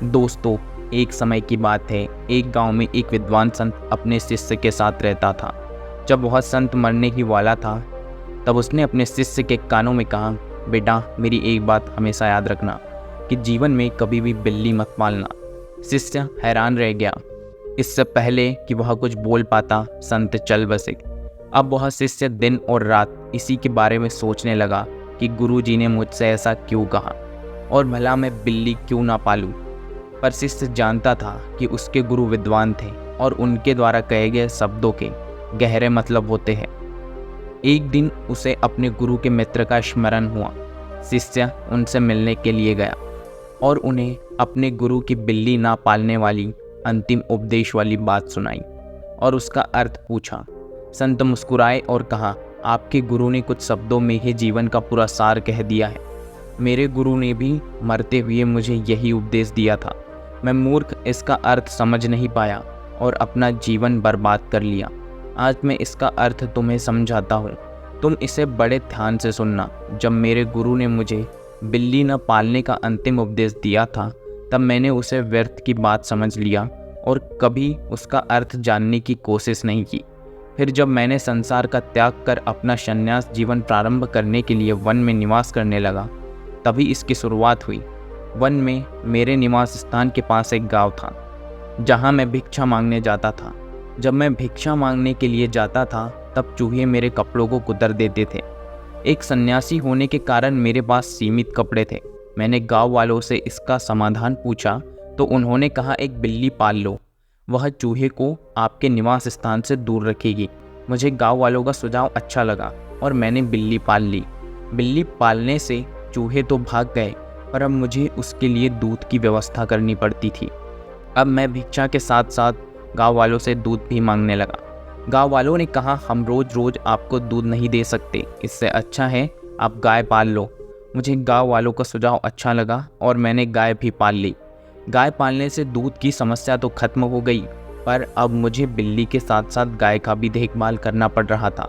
दोस्तों, एक समय की बात है। एक गांव में एक विद्वान संत अपने शिष्य के साथ रहता था। जब वह संत मरने ही वाला था, तब उसने अपने शिष्य के कानों में कहा, बेटा, मेरी एक बात हमेशा याद रखना कि जीवन में कभी भी बिल्ली मत पालना। शिष्य हैरान रह गया। इससे पहले कि वह कुछ बोल पाता, संत चल बसे। अब वह शिष्य दिन और रात इसी के बारे में सोचने लगा कि गुरुजी ने मुझसे ऐसा क्यों कहा और भला मैं बिल्ली क्यों ना पालूं। पर शिष्य जानता था कि उसके गुरु विद्वान थे और उनके द्वारा कहे गए शब्दों के गहरे मतलब होते हैं। एक दिन उसे अपने गुरु के मित्र का स्मरण हुआ। शिष्य उनसे मिलने के लिए गया और उन्हें अपने गुरु की बिल्ली ना पालने वाली अंतिम उपदेश वाली बात सुनाई और उसका अर्थ पूछा। संत मुस्कुराए और कहा, आपके गुरु ने कुछ शब्दों में ही जीवन का पूरा सार कह दिया है। मेरे गुरु ने भी मरते हुए मुझे यही उपदेश दिया था। मैं मूर्ख इसका अर्थ समझ नहीं पाया और अपना जीवन बर्बाद कर लिया। आज मैं इसका अर्थ तुम्हें समझाता हूँ, तुम इसे बड़े ध्यान से सुनना। जब मेरे गुरु ने मुझे बिल्ली न पालने का अंतिम उपदेश दिया था, तब मैंने उसे व्यर्थ की बात समझ लिया और कभी उसका अर्थ जानने की कोशिश नहीं की। फिर जब मैंने संसार का त्याग कर अपना संन्यास जीवन प्रारंभ करने के लिए वन में निवास करने लगा, तभी इसकी शुरुआत हुई। वन में मेरे निवास स्थान के पास एक गांव था, जहां मैं भिक्षा मांगने जाता था। जब मैं भिक्षा मांगने के लिए जाता था, तब चूहे मेरे कपड़ों को कुतर देते थे। एक सन्यासी होने के कारण मेरे पास सीमित कपड़े थे। मैंने गांव वालों से इसका समाधान पूछा तो उन्होंने कहा, एक बिल्ली पाल लो, वह चूहे को आपके निवास स्थान से दूर रखेगी। मुझे गांव वालों का सुझाव अच्छा लगा और मैंने बिल्ली पाल ली। बिल्ली पालने से चूहे तो भाग गए, पर अब मुझे उसके लिए दूध की व्यवस्था करनी पड़ती थी। अब मैं भिक्षा के साथ साथ गांव वालों से दूध भी मांगने लगा। गांव वालों ने कहा, हम रोज रोज आपको दूध नहीं दे सकते, इससे अच्छा है आप गाय पाल लो। मुझे गांव वालों का सुझाव अच्छा लगा और मैंने गाय भी पाल ली। गाय पालने से दूध की समस्या तो खत्म हो गई, पर अब मुझे बिल्ली के साथ साथ गाय का भी देखभाल करना पड़ रहा था।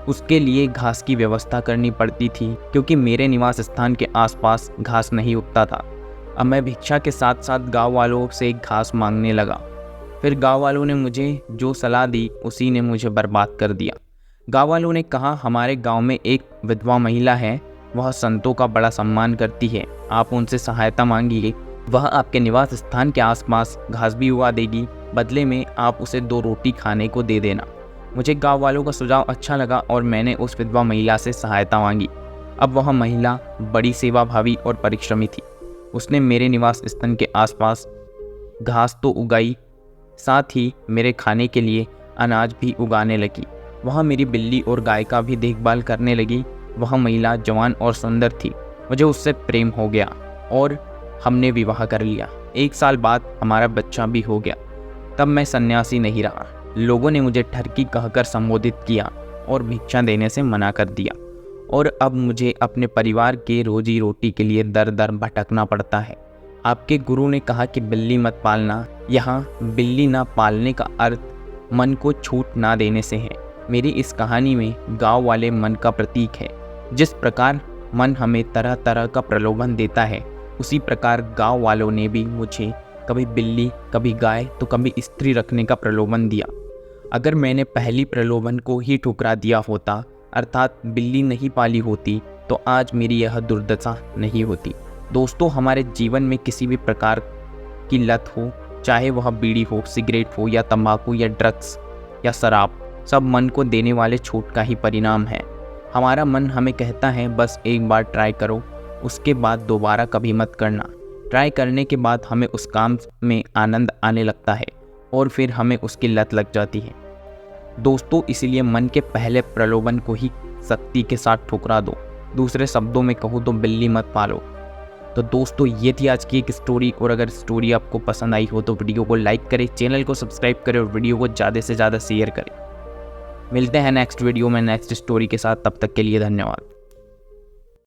उसके लिए घास की व्यवस्था करनी पड़ती थी, क्योंकि मेरे निवास स्थान के आसपास घास नहीं उगता था। अब मैं भिक्षा के साथ साथ गांव वालों से घास मांगने लगा। फिर गांव वालों ने मुझे जो सलाह दी, उसी ने मुझे बर्बाद कर दिया। गांव वालों ने कहा, हमारे गांव में एक विधवा महिला है, वह संतों का बड़ा सम्मान करती है, आप उनसे सहायता मांगिए, वह आपके निवास स्थान के आसपास घास भी उगा देगी, बदले में आप उसे 2 रोटी खाने को दे देना। मुझे गांव वालों का सुझाव अच्छा लगा और मैंने उस विधवा महिला से सहायता मांगी। अब वह महिला बड़ी सेवाभावी और परिश्रमी थी। उसने मेरे निवास स्थान के आसपास घास तो उगाई, साथ ही मेरे खाने के लिए अनाज भी उगाने लगी। वह मेरी बिल्ली और गाय का भी देखभाल करने लगी। वह महिला जवान और सुंदर थी। मुझे उससे प्रेम हो गया और हमने विवाह कर लिया। 1 साल बाद हमारा बच्चा भी हो गया। तब मैं सन्यासी नहीं रहा। लोगों ने मुझे ठरकी कहकर संबोधित किया और भिक्षा देने से मना कर दिया, और अब मुझे अपने परिवार के रोजी रोटी के लिए दर दर भटकना पड़ता है। आपके गुरु ने कहा कि बिल्ली मत पालना। यहाँ बिल्ली ना पालने का अर्थ मन को छूट ना देने से है। मेरी इस कहानी में गांव वाले मन का प्रतीक है। जिस प्रकार मन हमें तरह तरह का प्रलोभन देता है, उसी प्रकार गांव वालों ने भी मुझे कभी बिल्ली, कभी गाय तो कभी स्त्री रखने का प्रलोभन दिया। अगर मैंने पहली प्रलोभन को ही ठुकरा दिया होता, अर्थात बिल्ली नहीं पाली होती, तो आज मेरी यह दुर्दशा नहीं होती। दोस्तों, हमारे जीवन में किसी भी प्रकार की लत हो, चाहे वह बीड़ी हो, सिगरेट हो या तंबाकू या ड्रग्स या शराब, सब मन को देने वाले छूट का ही परिणाम है। हमारा मन हमें कहता है, बस एक बार ट्राई करो, उसके बाद दोबारा कभी मत करना। ट्राई करने के बाद हमें उस काम में आनंद आने लगता है और फिर हमें उसकी लत लग जाती है। दोस्तों, इसीलिए मन के पहले प्रलोभन को ही सख्ती के साथ ठुकरा दो। दूसरे शब्दों में कहूँ तो बिल्ली मत पालो। तो दोस्तों, ये थी आज की एक स्टोरी, और अगर स्टोरी आपको पसंद आई हो तो वीडियो को लाइक करें, चैनल को सब्सक्राइब करें और वीडियो को ज़्यादा से ज़्यादा शेयर करें। मिलते हैं नेक्स्ट वीडियो में नेक्स्ट स्टोरी के साथ। तब तक के लिए धन्यवाद।